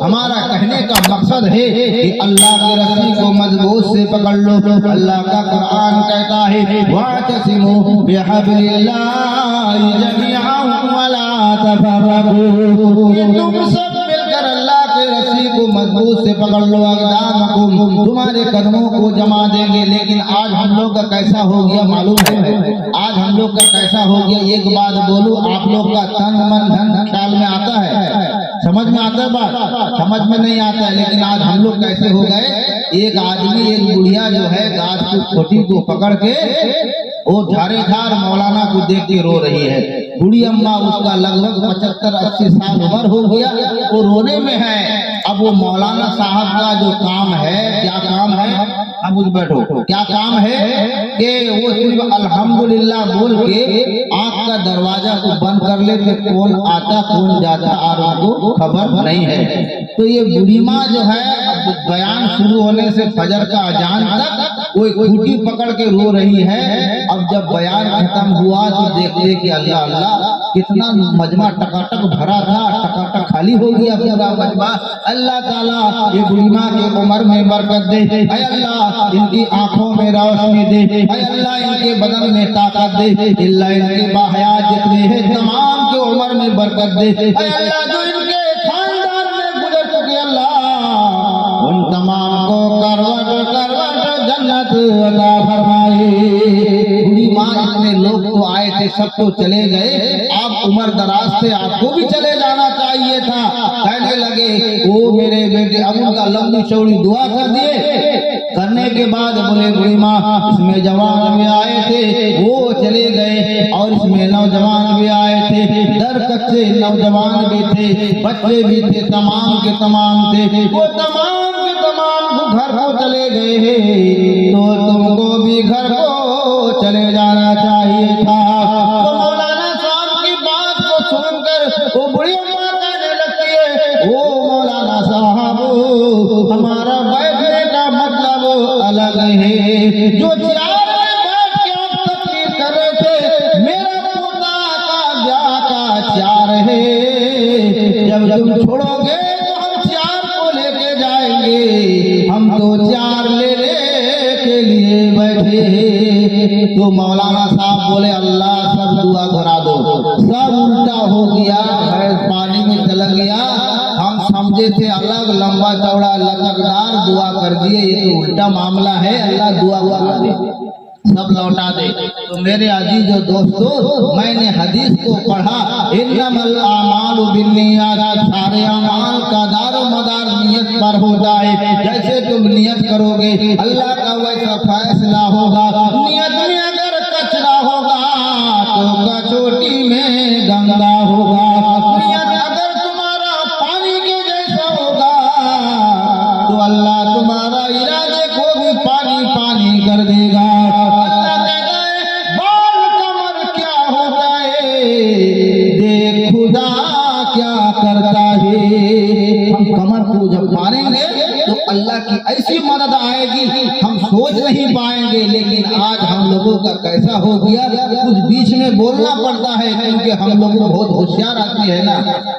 हमारा कहने का मकसद है कि अल्लाह की रस्सी को मजबूत से पकड़ लो। अल्लाह का कुरान कहता है वातसिमू बिहब्लिल्लाहि जमीअन वला तफरकू, तुम सब मिलकर अल्लाह के रस्सी को मजबूत से पकड़ लो। अक़दामकुम, तुम्हारे कदमों को जमा देंगे। लेकिन आज हम लोग का कैसा हो गया मालूम है? आज हम लोग का कैसा हो गया? एक बात बोलूं, आप लोग का तन मन धन ख्याल में आता है? समझ में आता है बात? समझ में नहीं आता है। लेकिन आज हम लोग कैसे हो गए? एक आदमी एक बुढ़िया जो है गाछ की खोटी को पकड़ के वो झारेझार मौलाना को देख के रो रही है। बूढ़ी अम्मा उसका लगभग 75-80 साल उम्र हो गया, वो रोने में है। अब वो मौलाना साहब का जो काम है, क्या काम है? अब उस बैठो, क्या काम है कि वो सिर्फ अल्हम्दुलिल्लाह बोल के आँख का दरवाजा को बंद कर ले कि कौन आता कौन जाता और उनको खबर नहीं है। तो ये बूढ़ी माँ जो है बयान शुरू होने से फजर का अजान तक वो खूटी पकड़ के रो रही है। अब जब बयान खत्म हुआ तो देखते कि अल्लाह अल्लाह कितना मजमा टकाटक भरा था, टकाटक खाली हो गया पूरा मजमा। अल्लाह ताला ये बूढ़ी माँ की उम्र में बरकत दे, ऐ अल्लाह इनकी आंखों में रोशनी दे, ऐ अल्लाह इनके बदन में ताकत दे, अल्लाह इनके बाहयात जितने हैं तमाम की उम्र में बरकत दे, ऐ अल्लाह जो इनके खानदान में गुजर चुके अल्लाह उन तमाम को करवट करवट जन्नत अता फरमाए। बूढ़ी माँ इतने लोग तो आए थे, सब तो चले गए, आप उम्र दराज से आपको भी चले जाना चाहिए था। कहने लगे ओ मेरे बेटे, अब उनका लंबी चौड़ी दुआ कर दिए। करने के बाद बोले बूढ़ी माँ इसमें जवान भी आए थे वो चले गए और इसमें नौजवान भी आए थे, दर कच्चे नौजवान भी थे, बच्चे भी थे, तमाम के तमाम थे, वो तमाम के तमाम घर को चले गए। तो तुमको भी घर को चले जाना चाहिए था। तो मौलाना साहब की बात को सुनकर वो बुढ़ी अम्मा कहने लगती है ओ मौलाना साहब हमारा बैठने का मतलब अलग है। जो चार में बैठ के आप तकरीर कर रहे थे, मेरा पोता का ब्याह का चार है, जब तुम छोड़ोगे तो हम चार को लेके जाएंगे, हम तो चार लेने के लिए बैठे। तो मौलाना साहब बोले अल्लाह सब दुआ करा दो। सब उल्टा हो गया, पानी में चला गया। हम समझे थे अलग लंबा चौड़ा लचकदार, दुआ कर दिए, ये तो उल्टा मामला है। अल्लाह दुआ करा दे, सब लौटा दे। तो मेरे अजीज और दोस्तों, मैंने हदीस को पढ़ा इन्नमल आमालु बिन्नियात, सारे अमाल का दारो मदार नियत पर होता है। जैसे तुम नियत करोगे अल्लाह का वैसा फैसला होगा। नियत में अगर कचरा होगा तो कचोटी में गंगा होगा। नियत अगर तुम्हारा पानी के जैसा होगा तो अल्लाह तुम्हारा इरादे को भी पानी पानी कर देगा। अल्लाह कहता है बाल कमर क्या होता है, देख खुदा क्या करता है। हम कमर को जब मारेंगे तो अल्लाह की ऐसी मदद आएगी हम सोच नहीं पाएंगे। लेकिन आज हम लोगों का कैसा हो गया, कुछ बीच में बोलना पड़ता है क्योंकि हम लोग बहुत होशियार आदमी है ना,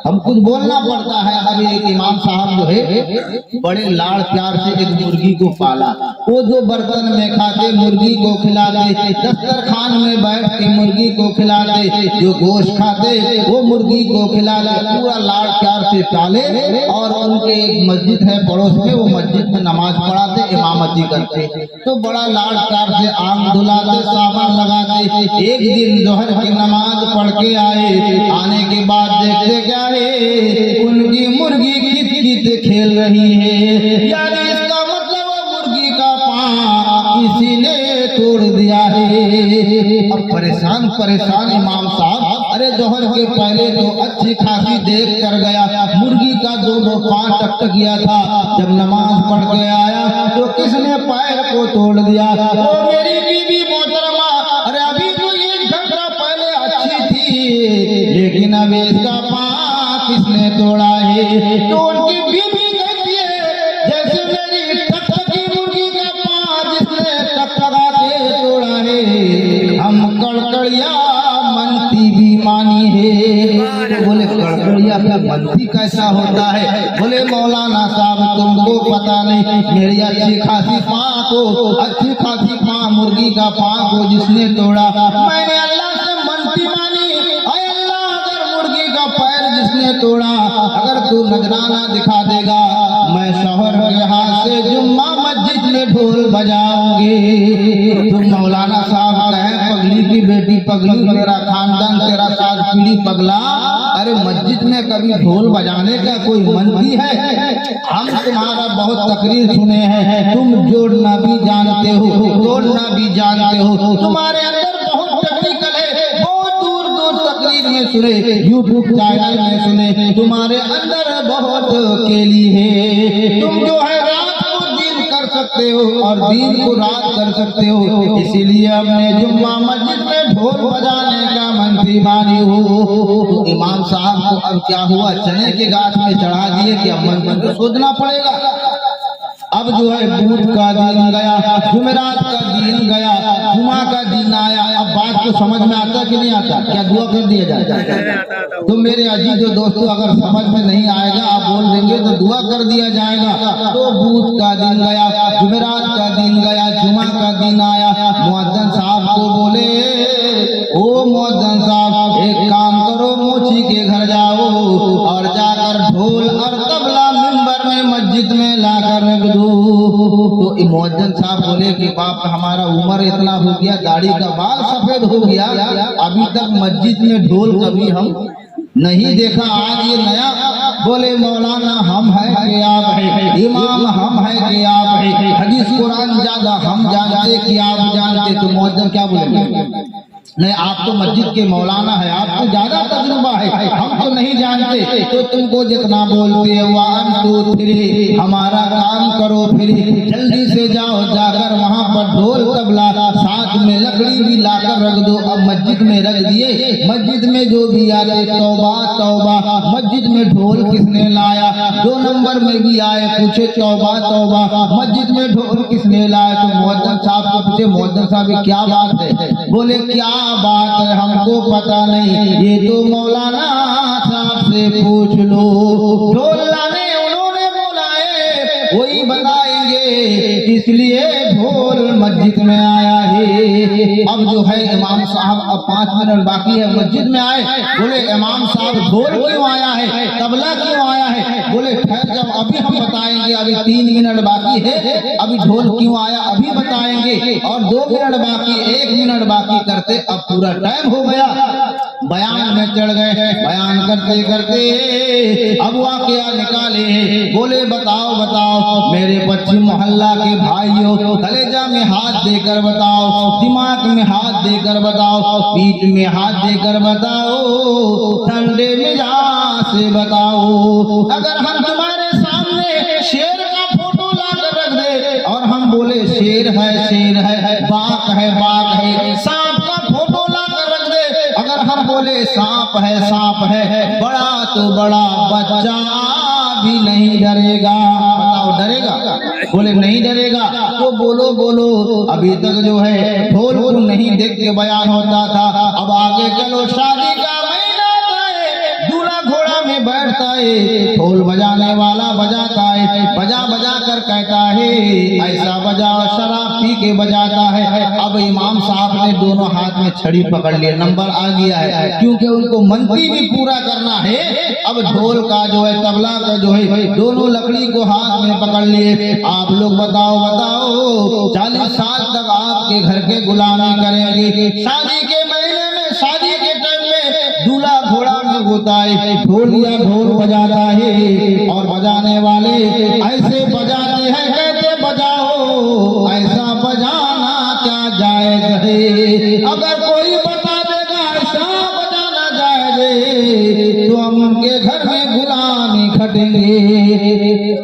हम कुछ बोलना पड़ता है। अभी एक इमाम साहब जो है बड़े लाड़ प्यार से एक मुर्गी को पाला। वो जो बर्तन में खाते मुर्गी को खिलाते, दस्तरखान में बैठ के मुर्गी को खिलाते, जो गोश्त खाते वो मुर्गी को खिलाते, पूरा लाड़ प्यार से पाले। और उनके एक मस्जिद है पड़ोस में, वो मस्जिद में नमाज पढ़ाते, इमामती करते, तो बड़ा लाड़ प्यार से आंख धुलाते, साबुन लगाते। एक दिन जोहर की नमाज पढ़ के आए, आने के बाद देखते क्या है उनकी मुर्गी कित कित खेल रही है। यानी इसका मतलब मुर्गी का पाँव किसी ने तोड़ दिया है। अब परेशान परेशान इमाम साहब, अरे जोहर के पहले तो अच्छी खासी देख कर गया, मुर्गी का दोनों पाँव टकटक गया था। जब नमाज पढ़ के आया तो किसने पैर को तोड़ दिया। तो मेरी बीबी मोहतरमा, अरे अभी तो 1 घंटा पहले अच्छी थी, लेकिन अब इसका पाँव किसने तोड़ा है। तो उनकी बीबी कहती है जैसे मेरी टकटकी मुर्गी का पाँव जिसने टकटका के तोड़ा है, हम कड़कड़िया मनती भी मानी है। तो बोले कड़कड़िया क्या मंत्री कैसा होता है? बोले मौलाना साहब तुमको पता नहीं, मेरी अच्छी खासी पाँ को, अच्छी खासी पाँ मुर्गी का पाँ को जिसने तोड़ा, मैंने अल्लाह से मनती मानी, अरे अल्लाह अगर मुर्गी का पैर जिसने तोड़ा, अगर तू नजराना दिखा देगा, मैं शौहर के हाथ से जुम्मा मस्जिद में ढोल बजाऊंगी। तुम मौलाना साहब कहें पगली की बेटी पगली, तेरा खानदान तेरा 7 पीढ़ी पगला, अरे मस्जिद में कभी ढोल बजाने का कोई मंत्री है? हम तुम्हारा बहुत तकरीर सुने हैं, तुम जोड़ना भी जानते हो, तोड़ना भी जानते हो, तुम्हारे अंदर बहुत टेक्निकल है, बहुत दूर दूर तकरीर में सुने, यूट्यूब चैनल में सुने, तुम्हारे अंदर बहुत केली है। तुम जो है रात को दिन कर सकते हो और दिन को रात कर सकते हो, इसीलिए हमने जुम्मा मस्जिद में ढोल बजाने का मंत्री मानी हो। तो इमाम साहब को अब क्या हुआ, चने के गाछ में चढ़ा दिए कि अब मंत्री को सोचना पड़ेगा। अब जो है बुध का दिन गया, जुमेरात का दिन गया, जुमा का दिन आया। अब बात को समझ में आता कि नहीं आता? क्या दुआ कर दिया जाए? तो मेरे अजीज दोस्तों, अगर समझ में नहीं आएगा आप बोल देंगे तो दुआ कर दिया जाएगा। तो बुध का दिन गया, जुमेरात का दिन गया, जुमा का दिन आया। मुअज्जिन साहब को बोले, ओ मुअज्जिन साहब एक काम करो, मोची के घर जाओ और जाकर ढोल और तबला मिंबर में मस्जिद में लाकर रख दो। तो मुअज्जिन साहब बोले कि बाप हमारा उम्र इतना हो गया, दाढ़ी का बाल सफेद हो गया, अभी तक मस्जिद में ढोल कभी हम नहीं देखा, आज ये नया। बोले मौलाना हम है कि आप है, इमाम हम है कि आप है, हदीस कुरान ज्यादा हम जानते कि आप जानते। तो मुअज्जिन क्या बोलेंगे? नहीं, आप तो मस्जिद के मौलाना है, आपको ज्यादा तजुर्बा है, हम तो नहीं जानते। तो तुमको जितना बोलते हो 1 2 3 हमारा काम करो, फिर जल्दी से जाओ, जाकर वहाँ पर ढोल तबला साथ में लकड़ी भी लाकर रख दो। अब मस्जिद में रख दिए, मस्जिद में जो भी आते तौबा तौबा, मस्जिद में ढोल किसने लाया? 2 नंबर में भी आए, पूछे तौबा तौबा, मस्जिद में ढोल किसने लाया? तो मुअज्जिन साहब को पूछे, मुअज्जिन साहब क्या बात है? बोले क्या बात है, हमको पता नहीं, ये तो मौलाना साहब से पूछ लो। ढोल लाने उन्होंने बुलाए, वही बताएंगे, इसलिए ढोल मस्जिद में आया है। अब जो है इमाम साहब, अब 5 मिनट बाकी है, मस्जिद में आए। बोले इमाम साहब ढोल क्यों आया है, तबला क्यों आया है? बोले ठहर जाओ, अभी हम बताएंगे, अभी 3 मिनट बाकी है, अभी ढोल क्यों आया अभी बताएंगे, और 2 मिनट बाकी, 1 मिनट बाकी करते अब पूरा टाइम हो गया। बयान में चढ़ गए, बयान करते करते अब वाकया निकाले। बोले बताओ बताओ मेरे पश्चिम मोहल्ला के भाइयों, कलेजा में हाथ देकर बताओ, दिमाग में हाथ देकर बताओ, पीठ में हाथ देकर बताओ, ठंडे मिजाज से बताओ, अगर हम तुम्हारे सामने शेर का फोटो लाकर रख दे और हम बोले शेर है, बाघ है, सांप का फोटो लाकर रख दे, अगर हम बोले सांप है, बड़ा तो बड़ा बच्चा भी नहीं डरेगा। बताओ डरेगा? बोले नहीं डरेगा। तो बोलो बोलो, अभी तक जो है ढोल को नहीं देख के बयान होता था, अब आगे चलो, शादी का महीना आता है, दूल्हा घोड़ा में बैठता है, ढोल बजाने वाला बजाता है, बजा बजा कर कहता है ऐसा बजा, शराब पी के बजाता है। अब इमाम साहब ने दोनों हाथ में छड़ी पकड़ लिया, नंबर आ गया है, क्योंकि उनको मंत्री भी पूरा करना है। अब ढोल का जो है, तबला का जो है, दोनों लकड़ी को हाथ में पकड़ लिए। आप लोग बताओ बताओ, 40 साल तक आपके घर के गुलामी करेंगे, शादी के महीने में, शादी के टाइम में दूल्हा घोड़ा में होता है, ढोलिया ढोल बजाता है, और बजाने वाले ऐसे बजाते हैं, कहते बजाओ, ऐसा बजाना क्या जायज है? अगर कोई बता देगा ऐसा बजाना जायज है, तो हम उनके घर में गुलामी खटेंगे।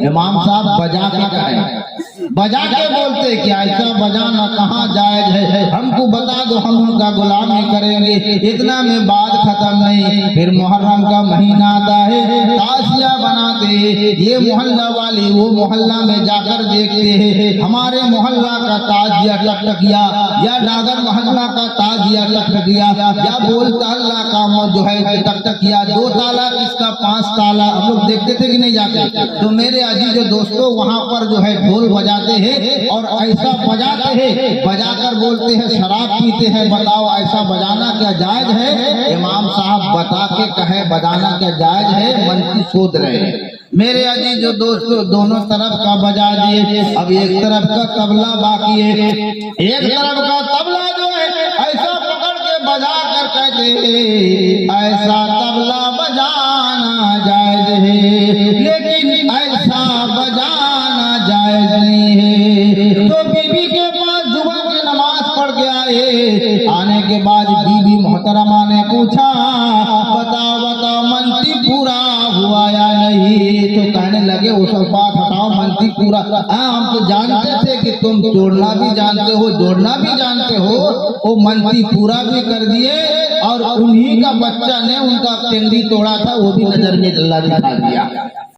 इमाम साहब बजा के कहें, बजा के बोलते कि ऐसा बजाना कहाँ जायज है, हमको बता दो, हम उनका गुलामी करेंगे। इतना में बात खत्म नहीं, फिर मुहर्रम का महीना आता है, ताजिया बनाते, ये मोहल्ला वाले वो मोहल्ला में जाकर देखते हैं, हमारे मोहल्ला का ताजिया टकटकिया या डागर महात्मा का ताज या तख्त दिया, या बोलता अल्लाह का जो है तख्त किया, 2 ताला किसका 5 ताला, हम लोग देखते थे कि नहीं जाते। तो मेरे अजीज दोस्तों वहाँ पर जो है ढोल बजाते हैं और ऐसा बजाते हैं, बजाकर बोलते हैं शराब पीते हैं। बताओ ऐसा बजाना क्या जायज है? इमाम साहब बता के कहे बजाना क्या जायज है? मंत्री शोध रहे हैं। मेरे अजीज जो दोस्तों दोनों तरफ का बजा दिए, अब एक तरफ का तबला बाकी है। एक तरफ का तबला जो है ऐसा पकड़ के बजा कर कहते हैं ऐसा तबला बजाना जायज है, लेकिन ऐसा बजाना जायज नहीं है। तो बीबी के पास जुमा की नमाज पढ़ के आए, आने के बाद बीबी मोहतरमा ने पूछा बताओ बताओ मंत्री पूरा हुआ या नहीं? तो कहने लगे वो सब बात हटाओ, मंत्री पूरा, हाँ हम तो जानते थे कि तुम तोड़ना भी जानते हो जोड़ना भी जानते हो। वो मंत्री पूरा भी कर दिए और उन्हीं का बच्चा ने उनका टेंगरी तोड़ा था वो भी नजर में अल्लाह दिखा दिया।